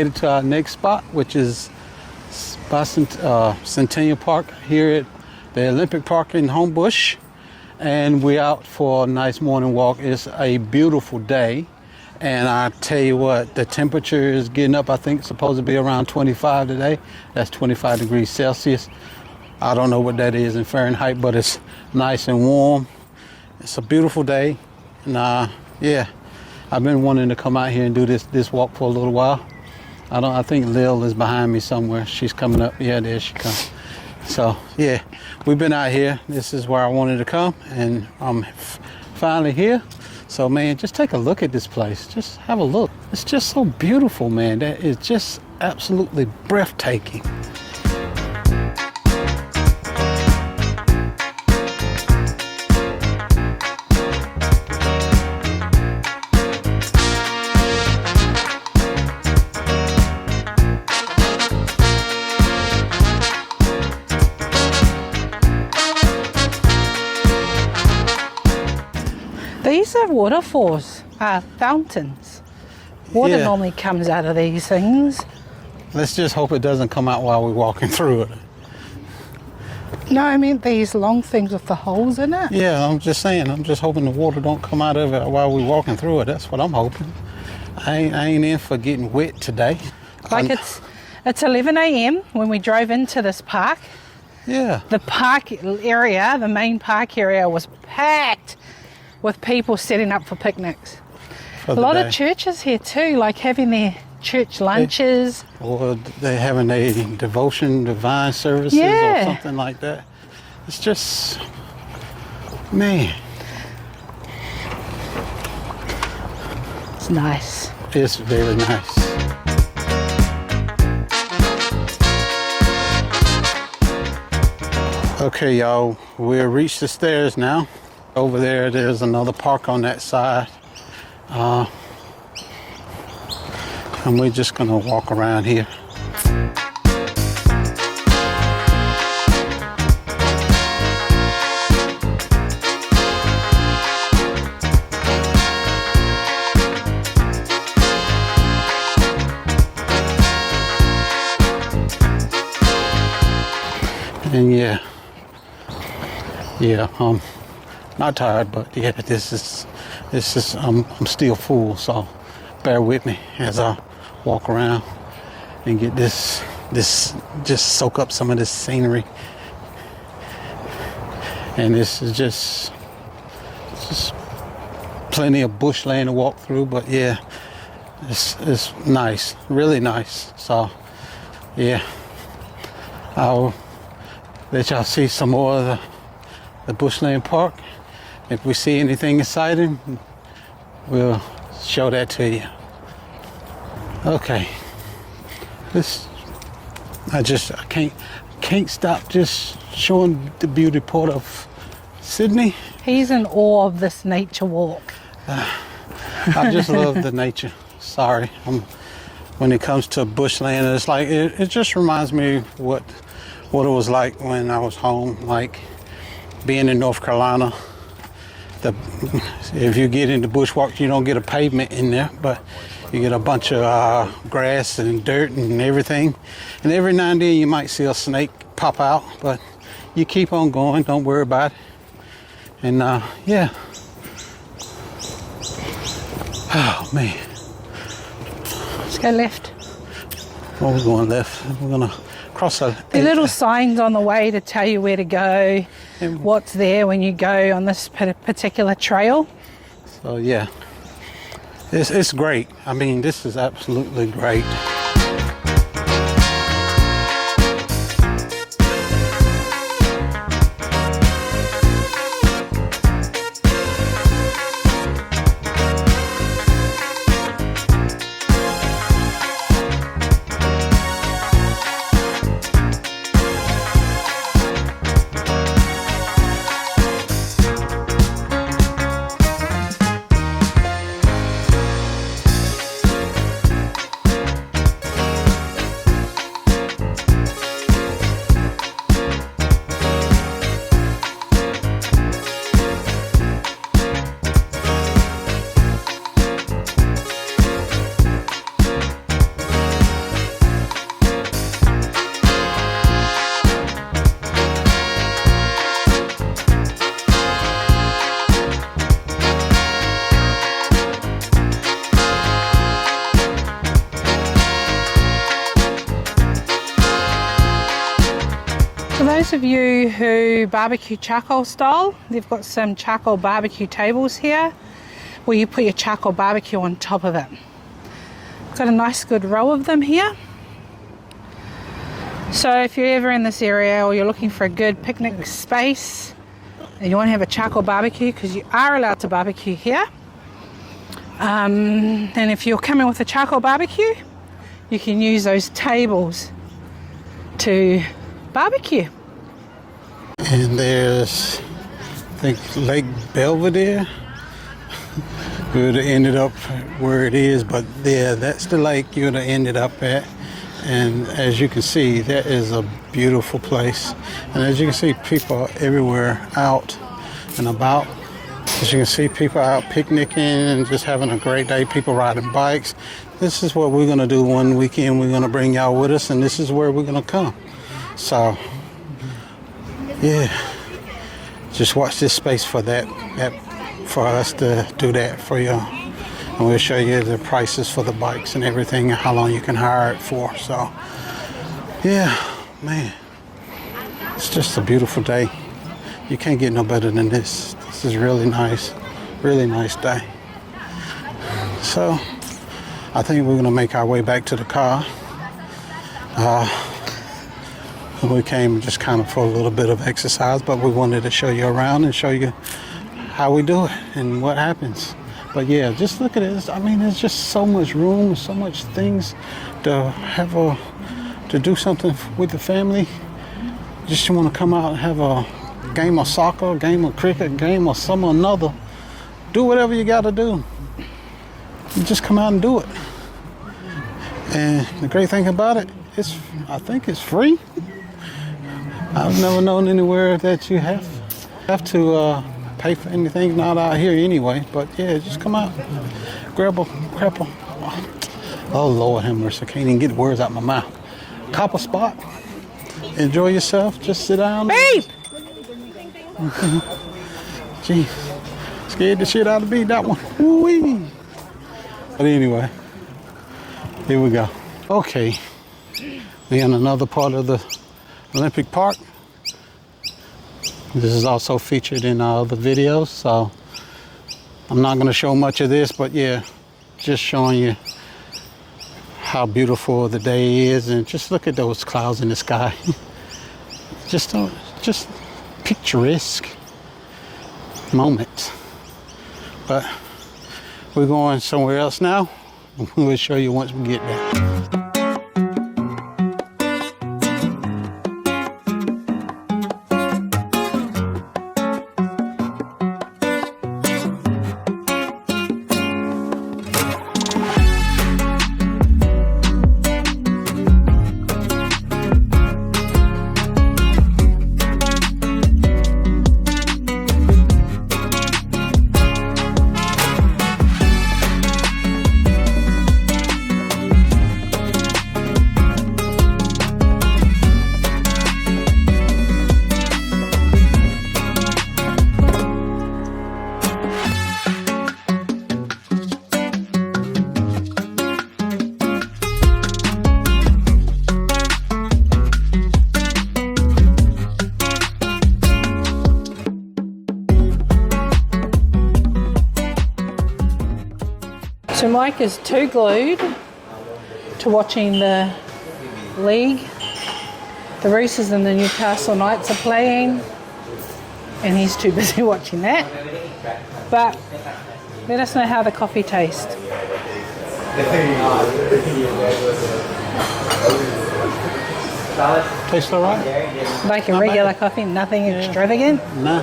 made it to our next spot, which is Bicentennial Park here at the Olympic Park in Homebush. And we're out for a nice morning walk. It's a beautiful day. And I tell you what, the temperature is getting up. I think it's supposed to be around 25 today. That's 25 degrees Celsius. I don't know what that is in Fahrenheit, but it's nice and warm. It's a beautiful day. And yeah, I've been wanting to come out here and do this walk for a little while. I think Lil is behind me somewhere. She's coming up. Yeah, there she comes. So yeah, we've been out here. This is where I wanted to come, and I'm finally here. So man, just take a look at this place. Just have a look. It's just so beautiful, man. That is just absolutely breathtaking. These are waterfalls, fountains. Water normally comes out of these things. Let's just hope it doesn't come out while we're walking through it. No, I mean these long things with the holes in it. Yeah, I'm just saying, I'm just hoping the water don't come out of it while we're walking through it. That's what I'm hoping. I ain't in for getting wet today. Like it's 11 a.m. when we drove into this park. Yeah. The park area, the main park area was packed with people setting up for picnics. A lot of churches here too, like having their church lunches. Or they're having a divine services or something like that. It's just, man. It's nice. It's very nice. Okay, y'all, we'll reach the stairs now. Over there's another park on that side. And we're just gonna walk around here. And not tired, but yeah, this is I'm still full, so bear with me as I walk around and get this just soak up some of this scenery. And this is just plenty of bushland to walk through, but yeah, it's nice, really nice. So yeah, I'll let y'all see some more of the bushland park. If we see anything exciting, we'll show that to you. Okay, I can't stop just showing the beauty part of Sydney. He's in awe of this nature walk. I just love the nature. Sorry, when it comes to bushland, it's like it just reminds me of what it was like when I was home, like being in North Carolina. If you get into bushwalk, you don't get a pavement in there, but you get a bunch of grass and dirt and everything. And every now and then you might see a snake pop out, but you keep on going, don't worry about it. And yeah. Oh man. Let's go left. Oh, we're going left. We're gonna cross the little signs on the way to tell you where to go, what's there when you go on this particular trail. So yeah, it's great. I mean, this is absolutely great. those of you who barbecue charcoal style, they've got some charcoal barbecue tables here where you put your charcoal barbecue on top of it. Got a nice good row of them here. So if you're ever in this area or you're looking for a good picnic space and you want to have a charcoal barbecue, because you are allowed to barbecue here, and if you're coming with a charcoal barbecue, you can use those tables to barbecue. And there's, I think, Lake Belvedere. We would have ended up where it is, but yeah, that's the lake you would have ended up at. And as you can see, that is a beautiful place. And as you can see, people are everywhere out and about. As you can see, people out picnicking and just having a great day, people riding bikes. This is what we're gonna do one weekend. We're gonna bring y'all with us, and this is where we're gonna come. So, yeah, just watch this space for that for us to do that for you. And we'll show you the prices for the bikes and everything and how long you can hire it for. So, yeah, man, it's just a beautiful day. You can't get no better than this. This is really nice day. So, I think we're gonna make our way back to the car. We came just kind of for a little bit of exercise, but we wanted to show you around and show you how we do it and what happens. But yeah, just look at it. I mean, there's just so much room, so much things to have to do something with the family. Just you want to come out and have a game of soccer, a game of cricket, a game of some or another. Do whatever you got to do. You just come out and do it. And the great thing about it, I think it's free. I've never known anywhere that you have to pay for anything, not out here anyway. But yeah, just come out, grab a, oh Lord have mercy, I can't even get words out my mouth. Cop a spot, enjoy yourself, just sit down. Babe! Gee, scared the shit out of me, that one. Woo-wee. But anyway, here we go. Okay, we're in another part of the Olympic Park. This is also featured in our other videos, so I'm not going to show much of this, but yeah, just showing you how beautiful the day is, and just look at those clouds in the sky. just picturesque moment. But we're going somewhere else now. We'll show you once we get there. So Mike is too glued to watching the league. The Roosters and the Newcastle Knights are playing, and he's too busy watching that. But let us know how the coffee tastes. Tastes all right? Like a regular coffee, nothing extravagant? Nah.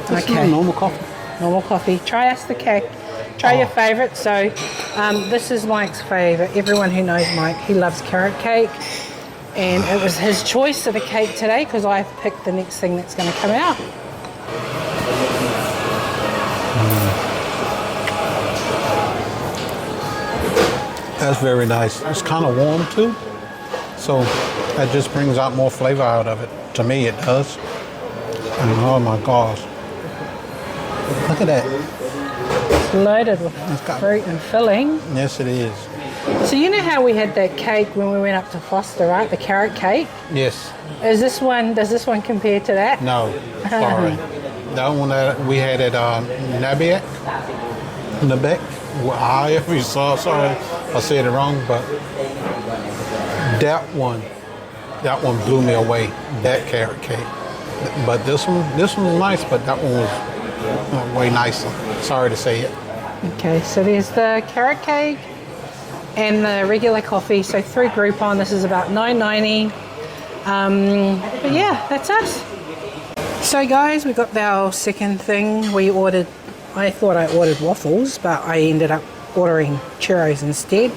Just Okay. normal coffee. Normal coffee. Try us the cake. Try your favourite. So this is Mike's favourite. Everyone who knows Mike, he loves carrot cake. And it was his choice of a cake today because I picked the next thing that's going to come out. That's very nice. It's kind of warm too, so that just brings out more flavor out of it. To me, it does. And oh my gosh, look at that! It's loaded with fruit and filling. Yes, it is. So you know how we had that cake when we went up to Foster, right? The carrot cake. Yes. Does this one compare to that? No. Sorry. That one that we had at Nabiak. However you saw. Sorry, I said it wrong, but that one blew me away. That carrot cake. But this one was nice, but that one was way nicer. Sorry to say it. Okay, so there's the carrot cake and the regular coffee. So 3 Groupon. This is about $9.90. But yeah, that's us. So guys, we got our second thing. I thought I ordered waffles, but I ended up ordering churros instead.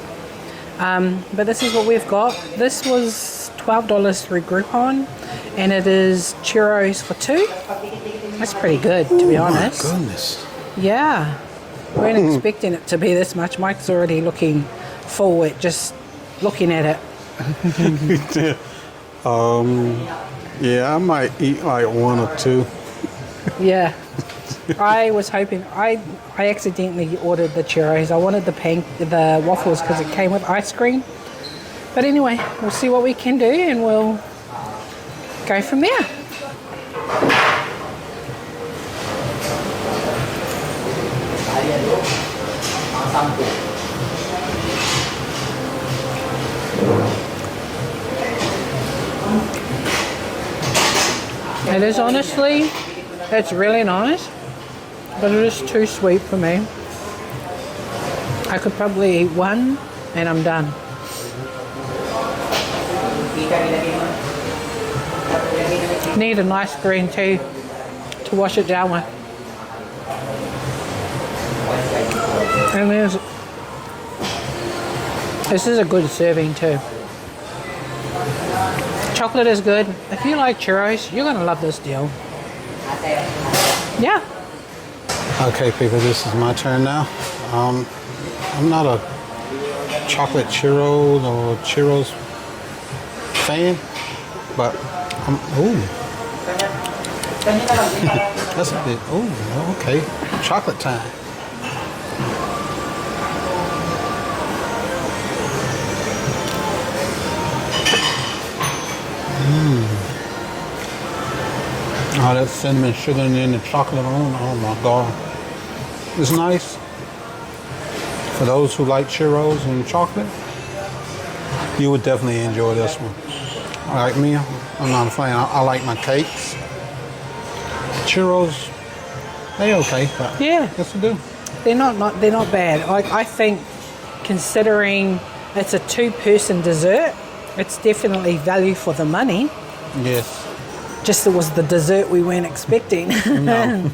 But this is what we've got. This was $12 through Groupon, and it is churros for 2. That's pretty good, to be honest. My goodness. Yeah, weren't expecting it to be this much. Mike's already looking forward, just looking at it. Yeah, I might eat like 1 or 2. Yeah. I was hoping, I accidentally ordered the churros. I wanted the waffles because it came with ice cream. But anyway, we'll see what we can do and we'll go from there. It is honestly, it's really nice, but it is too sweet for me. I could probably eat 1 and I'm done. Need a nice green tea to wash it down with. And this is a good serving too. Chocolate is good. If you like churros, you're gonna love this deal. Yeah. Okay, people, this is my turn now. I'm not a chocolate churros or churros fan, but that's a bit, okay, chocolate time. Oh, that cinnamon sugar and then the chocolate on. Oh my God. It's nice. For those who like churros and chocolate, you would definitely enjoy this one. Like me, I'm not a fan. I like my cakes. Churros, they okay, but yeah, yes they do. They're not bad. I think considering it's a 2-person dessert, it's definitely value for the money. Yes. Just it was the dessert we weren't expecting. No.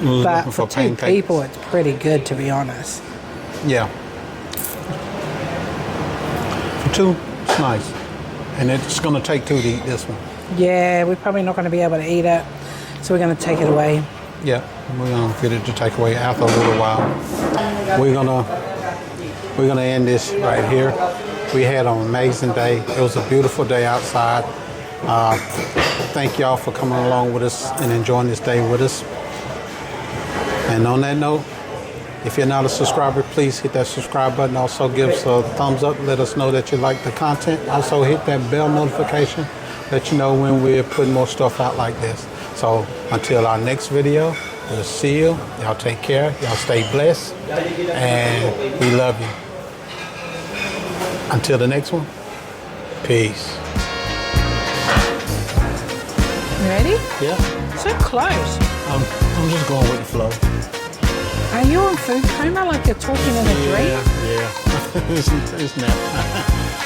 But for 2 people, it's pretty good, to be honest. Yeah. For 2, it's nice. And it's going to take 2 to eat this one. Yeah, we're probably not going to be able to eat it, so we're going to take it away. Yeah, we're going to get it to take away after a little while. We're gonna end this right here. We had an amazing day. It was a beautiful day outside. Thank y'all for coming along with us and enjoying this day with us. And on that note, if you're not a subscriber, please hit that subscribe button. Also give us a thumbs up. Let us know that you like the content. Also hit that bell notification. Let you know when we're putting more stuff out like this. So until our next video, we'll see you. Y'all take care. Y'all stay blessed. And we love you. Until the next one, peace. You ready? Yeah. So close. I'm just going with the flow. Are you on food coma like you're talking in a dream? Yeah. It's nap time.